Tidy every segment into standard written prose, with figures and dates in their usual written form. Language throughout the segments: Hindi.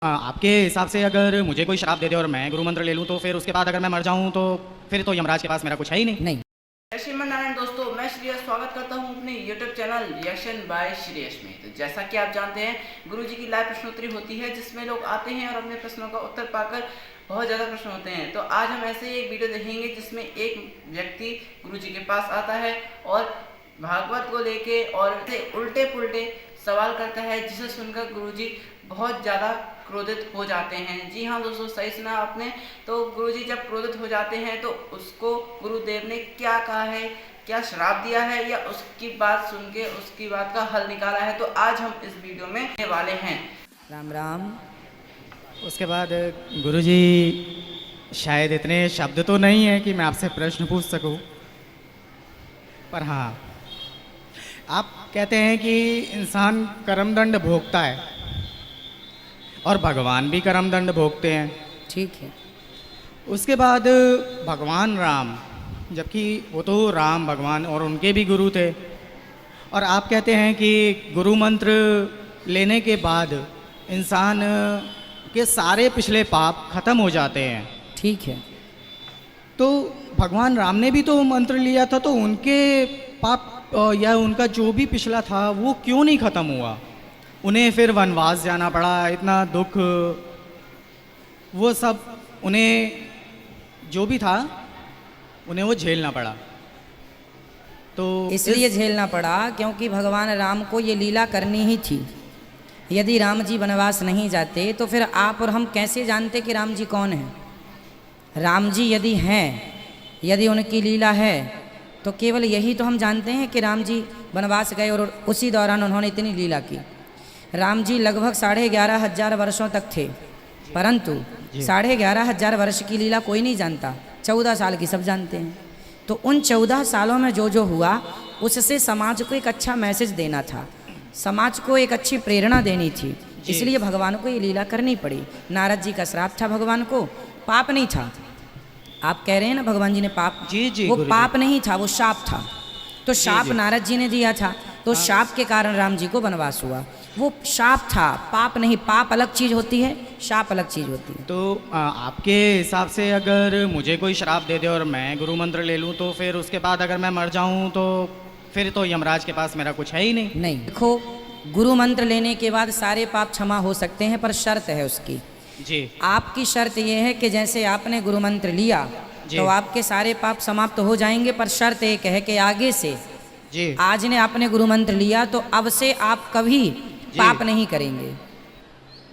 आपके हिसाब से अगर मुझे कोई शराब दे दे और मैं गुरु मंत्र ले लूँ तो फिर उसके बाद अगर मैं मर जाऊँ तो फिर तो यमराज के पास मेरा कुछ है ही नहीं। नहीं। जय श्रीमन नारायण दोस्तों, मैं श्रेयस स्वागत करता हूं अपने YouTube channel reaction by Shreyas में। तो जैसा कि आप जानते हैं, गुरुजी की लाइव प्रश्नोत्तरी होती है जिसमें लोग आते हैं और अपने प्रश्नों का उत्तर पाकर बहुत ज़्यादा प्रश्न होते हैं। तो आज हम ऐसे ही एक वीडियो देखेंगे जिसमें एक व्यक्ति गुरुजी के पास आता है और भागवत को लेके और उल्टे पुल्टे सवाल करता है, जिसे सुनकर गुरुजी बहुत ज़्यादा क्रोधित हो जाते हैं। जी हाँ दोस्तों, सही सुना आपने। तो गुरुजी जब क्रोधित हो जाते हैं तो उसको गुरुदेव ने क्या कहा है, क्या श्राप दिया है, या उसकी बात सुन के उसकी बात का हल निकाला है, तो आज हम इस वीडियो में देखने वाले हैं। राम राम। उसके बाद गुरुजी शायद इतने शब्द तो नहीं है कि मैं आपसे प्रश्न पूछ सकूं, पर हाँ, आप कहते हैं कि इंसान कर्मदंड भोगता है और भगवान भी कर्मदंड भोगते हैं। ठीक है। उसके बाद भगवान राम, जबकि वो तो राम भगवान और उनके भी गुरु थे, और आप कहते हैं कि गुरु मंत्र लेने के बाद इंसान के सारे पिछले पाप खत्म हो जाते हैं। ठीक है। तो भगवान राम ने भी तो मंत्र लिया था, तो उनके पाप या उनका जो भी पिछला था वो क्यों नहीं खत्म हुआ? उन्हें फिर वनवास जाना पड़ा, इतना दुख, वो सब उन्हें जो भी था उन्हें वो झेलना पड़ा। तो इसलिए झेलना पड़ा क्योंकि भगवान राम को ये लीला करनी ही थी। यदि राम जी वनवास नहीं जाते तो फिर आप और हम कैसे जानते कि राम जी कौन हैं? राम जी यदि हैं, यदि उनकी लीला है, तो केवल यही तो हम जानते हैं कि राम जी वनवास गए और उसी दौरान उन्होंने इतनी लीला की। राम जी लगभग 11,500 वर्षों तक थे, परंतु 11,500 वर्ष की लीला कोई नहीं जानता, 14 साल की सब जानते हैं। तो उन 14 सालों में जो जो हुआ उससे समाज को एक अच्छा मैसेज देना था, समाज को एक अच्छी प्रेरणा देनी थी, इसलिए भगवान को ये लीला करनी पड़ी। नारद जी का श्राप था, भगवान को पाप नहीं था। आप कह रहे हैं ना भगवान जी ने पाप, जी वो पाप नहीं था, वो शाप था। तो शाप नारद जी ने दिया था, तो शाप के कारण राम जी को वनवास हुआ। वो शाप था, पाप नहीं। पाप अलग चीज होती है, शाप अलग चीज होती है। तो आपके हिसाब से अगर मुझे कोई शराब दे दे और मैं गुरु मंत्र ले लूँ तो फिर उसके बाद अगर मैं मर जाऊँ तो फिर तो यमराज के पास मेरा कुछ है ही नहीं। नहीं, देखो, गुरु मंत्र लेने के बाद सारे पाप क्षमा हो सकते हैं, पर शर्त है उसकी। जी। आपकी शर्त यह है कि जैसे आपने गुरु मंत्र लिया तो आपके सारे पाप समाप्त हो जाएंगे, पर शर्त एक है कि आगे से, जी, आज ने आपने गुरु मंत्र लिया तो अब से आप कभी पाप नहीं करेंगे,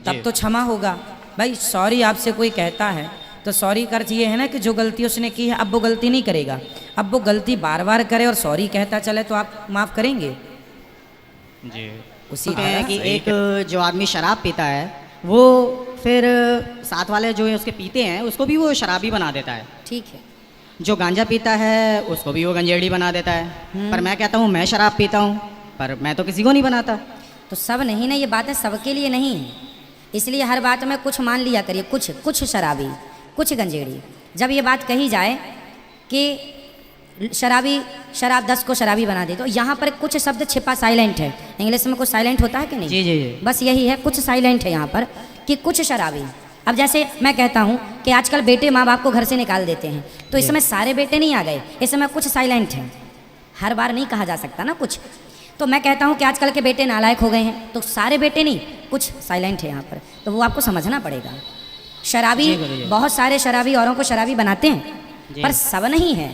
तब तो क्षमा होगा। भाई सॉरी आपसे कोई कहता है तो सॉरी का अर्थ ये है ना कि जो गलती उसने की है अब वो गलती नहीं करेगा। अब वो गलती बार बार करे और सॉरी कहता चले तो आप माफ़ करेंगे? जी। उसी है कि एक जो आदमी शराब पीता है वो फिर साथ वाले जो है उसके पीते हैं उसको भी वो शराबी बना देता है। ठीक है। जो गांजा पीता है उसको भी वो गंजेड़ी बना देता है। पर मैं कहता हूँ मैं शराब पीता हूँ, पर मैं तो किसी को नहीं बनाता। तो सब नहीं ना, ये बातें सबके लिए नहीं है, इसलिए हर बात में कुछ मान लिया करिए। कुछ शराबी, कुछ गंजेड़ी। जब ये बात कही जाए कि शराबी शराब 10 को शराबी बना दे, तो यहाँ पर कुछ शब्द छिपा साइलेंट है। इंग्लिश में कुछ साइलेंट होता है कि नहीं? जी जी जी। बस यही है, कुछ साइलेंट है यहाँ पर कि कुछ शराबी। अब जैसे मैं कहता हूँ कि आजकल बेटे माँ बाप को घर से निकाल देते हैं, तो इस समय सारे बेटे नहीं आ गए, इस समय कुछ साइलेंट हैं। हर बार नहीं कहा जा सकता ना कुछ। तो मैं कहता हूँ कि आजकल के बेटे नालायक हो गए हैं, तो सारे बेटे नहीं, कुछ साइलेंट है यहाँ पर, तो वो आपको समझना पड़ेगा। शराबी, बहुत सारे शराबी औरों को शराबी बनाते हैं, पर सब नहीं है।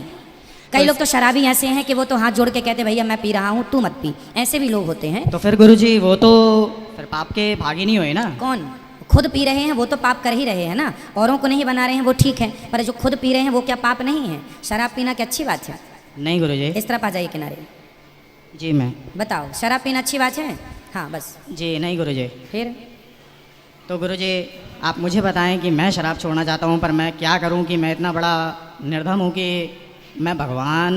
कई लोग तो शराबी ऐसे हैं कि वो तो हाथ जोड़ के कहते भैया मैं पी रहा हूँ तू मत पी, ऐसे भी लोग होते हैं। तो फिर गुरुजी वो तो फिर पाप के भागी नहीं हुए ना? कौन? खुद पी रहे हैं वो तो पाप कर ही रहे हैं ना, औरों को नहीं बना रहे हैं वो ठीक है, पर जो खुद पी रहे हैं वो क्या पाप नहीं है? शराब पीना क्या अच्छी बात है? नहीं गुरुजी। इस तरफ आ जाइए किनारे। जी मैं बताओ, शराब पीना अच्छी बात है? हाँ बस। जी नहीं गुरुजी। फिर तो गुरुजी आप मुझे बताएं कि मैं शराब छोड़ना चाहता हूँ, पर मैं क्या करूँ कि मैं इतना बड़ा निर्धम हूँ कि मैं भगवान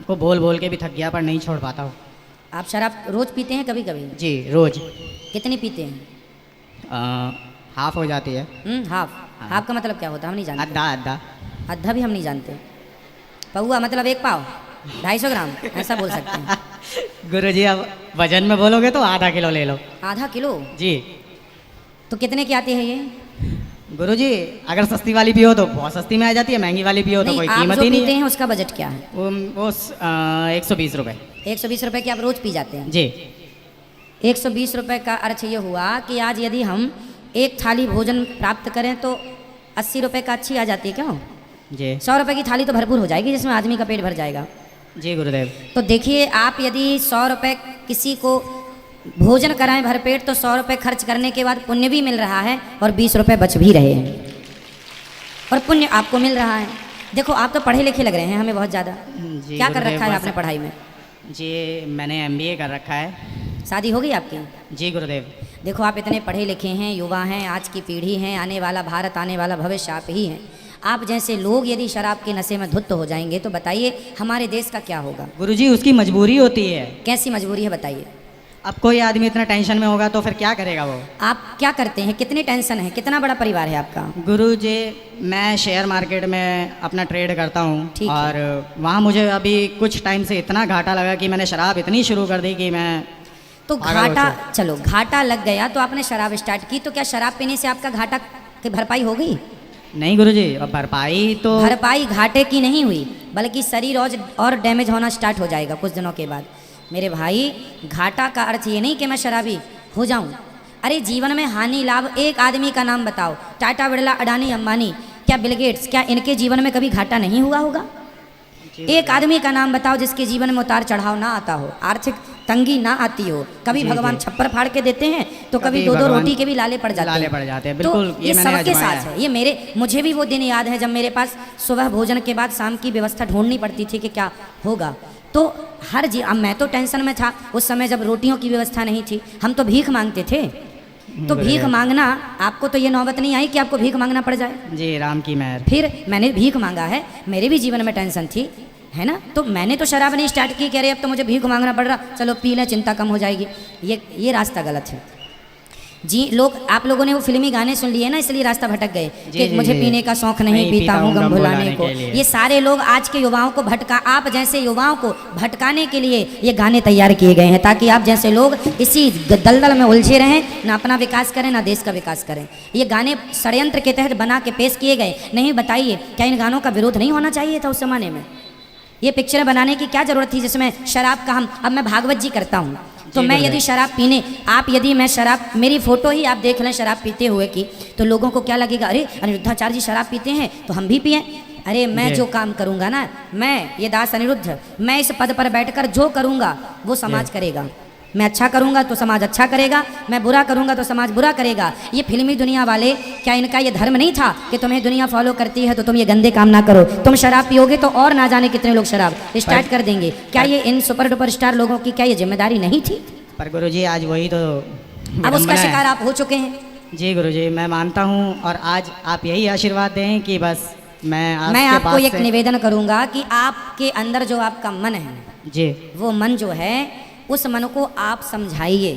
को बोल बोल के भी थक गया पर नहीं छोड़ पाता हूँ। आप शराब रोज पीते हैं? कभी कभी? जी रोज। कितनी पीते हैं? हाफ हो जाती है। हाफ। हाफ का मतलब क्या होता है? हम नहीं जानते। आधा आधा। आधा भी हम नहीं जानते। पौआ मतलब 1 पाव, 250 ग्राम, ऐसा बोल सकते हैं। गुरुजी अब वजन में बोलोगे तो आधा किलो ले लो। आधा किलो? जी। तो कितने की आती है ये? गुरुजी अगर सस्ती वाली पियो तो बहुत सस्ती में आ जाती है, महंगी वाली पियो तो नहीं, कोई आप कीमत जो ही नहीं पीते है। हैं उसका बजट क्या है? वो 120 रुपये। 120 रुपए की आप रोज पी जाते हैं? जी 120 रुपए का अर्थ ये हुआ कि आज यदि हम एक थाली भोजन प्राप्त करें तो 80 रुपए का अच्छी आ जाती है, क्यों? जी 100 रुपए की थाली तो भरपूर हो जाएगी जिसमें आदमी का पेट भर जाएगा। जी गुरुदेव। तो देखिए, आप यदि 100 रुपए किसी को भोजन कराएं भरपेट तो 100 रुपए खर्च करने के बाद पुण्य भी मिल रहा है और 20 रुपए बच भी रहे हैं और पुण्य आपको मिल रहा है। देखो, आप तो पढ़े लिखे लग रहे हैं हमें बहुत ज़्यादा। जी क्या कर गुरुदेव, रखा है बस- आपने पढ़ाई में? जी मैंने MBA कर रखा है। शादी हो गई आपकी? जी गुरुदेव। देखो, आप इतने पढ़े लिखे हैं, युवा हैं, आज की पीढ़ी है, आने वाला भारत, आने वाला भविष्य आप ही हैं। आप जैसे लोग यदि शराब के नशे में धुत हो जाएंगे तो बताइए हमारे देश का क्या होगा? गुरुजी उसकी मजबूरी होती है। कैसी मजबूरी है बताइए? अब कोई आदमी इतना टेंशन में होगा तो फिर क्या करेगा वो? आप क्या करते हैं? कितनी टेंशन है? कितना बड़ा परिवार है आपका? गुरुजी मैं शेयर मार्केट में अपना ट्रेड करता हूँ ठीक है। और वहाँ मुझे अभी कुछ टाइम से इतना घाटा लगा कि मैंने शराब इतनी शुरू कर दी कि मैं तो पागल हो घाटा, चलो घाटा लग गया तो आपने शराब स्टार्ट की, तो क्या शराब पीने से आपका घाटा की भरपाई हो गई? नहीं गुरुजी, अब भरपाई तो भरपाई घाटे की नहीं हुई बल्कि शरीर और डैमेज होना स्टार्ट हो जाएगा कुछ दिनों के बाद। मेरे भाई, घाटा का अर्थ ये नहीं कि मैं शराबी हो जाऊं। अरे जीवन में हानि लाभ, एक आदमी का नाम बताओ, टाटा बिरला, अडानी अंबानी, क्या बिल गेट्स, क्या इनके जीवन में कभी घाटा नहीं हुआ होगा? एक आदमी का नाम बताओ जिसके जीवन में उतार चढ़ाव ना आता हो, आर्थिक तंगी ना आती हो। कभी जी, भगवान जी। छप्पर फाड़ के देते हैं तो कभी कभी दो दो भगवान रोटी के भी लाले पड़ जाते लाले पड़ जाते हैं, तो बिल्कुल, ये ये मैंने सबके आजमाया साथ है। है। ये मुझे भी वो दिन याद है जब मेरे पास सुबह भोजन के बाद शाम की व्यवस्था ढूंढनी पड़ती थी कि क्या होगा। तो अब मैं तो टेंशन में था उस समय जब रोटियों की व्यवस्था नहीं थी, हम तो भीख मांगते थे। तो भीख मांगना, आपको तो ये नौबत नहीं आई कि आपको भीख मांगना पड़ जाए? जी राम की मेहर। फिर मैंने भीख मांगा है, मेरे भी जीवन में टेंशन थी, है ना? तो मैंने तो शराब नहीं स्टार्ट की कि अरे अब तो मुझे भीख मांगना पड़ रहा, चलो पी लें चिंता कम हो जाएगी। ये रास्ता गलत है जी। आप लोगों ने वो फिल्मी गाने सुन लिए ना, इसलिए रास्ता भटक गए जी, कि जी, मुझे जी। पीने का शौक नहीं, नहीं, पीता हूँ गम भुलाने को। के लिए। ये सारे लोग आज के युवाओं को आप जैसे युवाओं को भटकाने के लिए ये गाने तैयार किए गए हैं ताकि आप जैसे लोग इसी दलदल में उलझे रहें, ना अपना विकास करें ना देश का विकास करें। ये गाने षड्यंत्र के तहत बना के पेश किए गए। नहीं बताइए, क्या इन गानों का विरोध नहीं होना चाहिए था उस जमाने में? ये पिक्चरें बनाने की क्या जरूरत थी जिसमें शराब का अब मैं भागवत जी करता हूँ तो मैं यदि शराब पीने, यदि मैं शराब, मेरी फोटो ही आप देख लें शराब पीते हुए की, तो लोगों को क्या लगेगा, अरे अनिरुद्धाचार्य जी शराब पीते हैं तो हम भी पिएं। अरे मैं जो काम करूँगा ना, मैं ये दास अनिरुद्ध, मैं इस पद पर बैठकर जो करूँगा वो समाज करेगा। मैं अच्छा करूँगा तो समाज अच्छा करेगा, मैं बुरा करूँगा तो समाज बुरा करेगा। ये फिल्मी दुनिया वाले, क्या इनका ये धर्म नहीं था कि तुम्हें दुनिया फॉलो करती है तो तुम ये गंदे काम ना करो? तुम शराब पियोगे तो और ना जाने कितने लोग शराब स्टार्ट कर देंगे। क्या ये इन सुपर डुपर स्टार लोगों की क्या ये जिम्मेदारी नहीं थी? पर गुरुजी आज वही तो अब उसका विडंबना है। शिकार आप हो चुके हैं। जी गुरुजी मैं मानता हूँ और आज आप यही आशीर्वाद दें कि बस मैं आज मैं के आपको बाद एक से- निवेदन करूंगा कि आपके अंदर जो आपका मन है, जी वो मन जो है उस मन को आप समझाइए।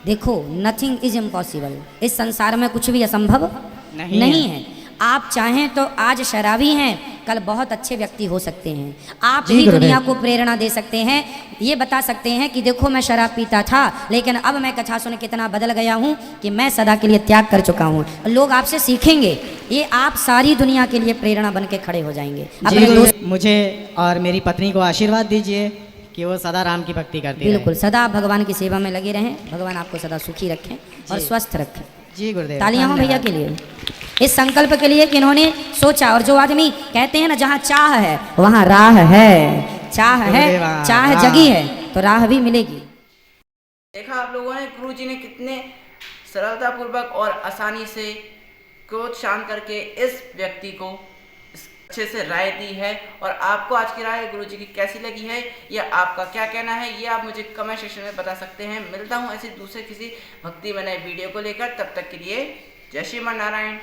देखो, नथिंग इज इम्पॉसिबल, इस संसार में कुछ भी असंभव नहीं है। आप चाहें तो आज शराबी हैं, कल बहुत अच्छे व्यक्ति हो सकते हैं। आप जी ही गुरुदेव। दुनिया को प्रेरणा दे सकते हैं, ये बता सकते हैं कि देखो मैं शराब पीता था लेकिन अब मैं कथा सुन के इतना बदल गया हूँ कि मैं सदा के लिए त्याग कर चुका हूँ। लोग आपसे सीखेंगे, ये आप सारी दुनिया के लिए प्रेरणा बन के खड़े हो जाएंगे। जी अपने दोस्त, गुरुदेव, मुझे और मेरी पत्नी को आशीर्वाद दीजिए कि वो सदा राम की भक्ति करती बिल्कुल सदा आप भगवान की सेवा में लगे रहें। भगवान आपको सदा सुखी रखें और जी। स्वस्थ रखें। रहे। जी गुरुदेव तालियां हो भैया धन्यवाद। के लिए, इस संकल्प के लिए कि इन्होंने सोचा। और जो आदमी कहते हैं ना, जहाँ चाह है वहाँ राह है, चाह है, गुरुदेव, चाह हाँ। जगी है तो राह भी मिलेगी। देखा आप लोगों ने, गुरु जी ने कितने सरलतापूर्वक और आसानी से क्रोध शांत करके इस व्यक्ति को अच्छे से राय दी है। और आपको आज की राय गुरु जी की कैसी लगी है या आपका क्या कहना है, ये आप मुझे कमेंट सेक्शन में बता सकते हैं। मिलता हूँ ऐसे दूसरे किसी भक्ति में नए वीडियो को लेकर, तब तक के लिए जय श्री मन नारायण।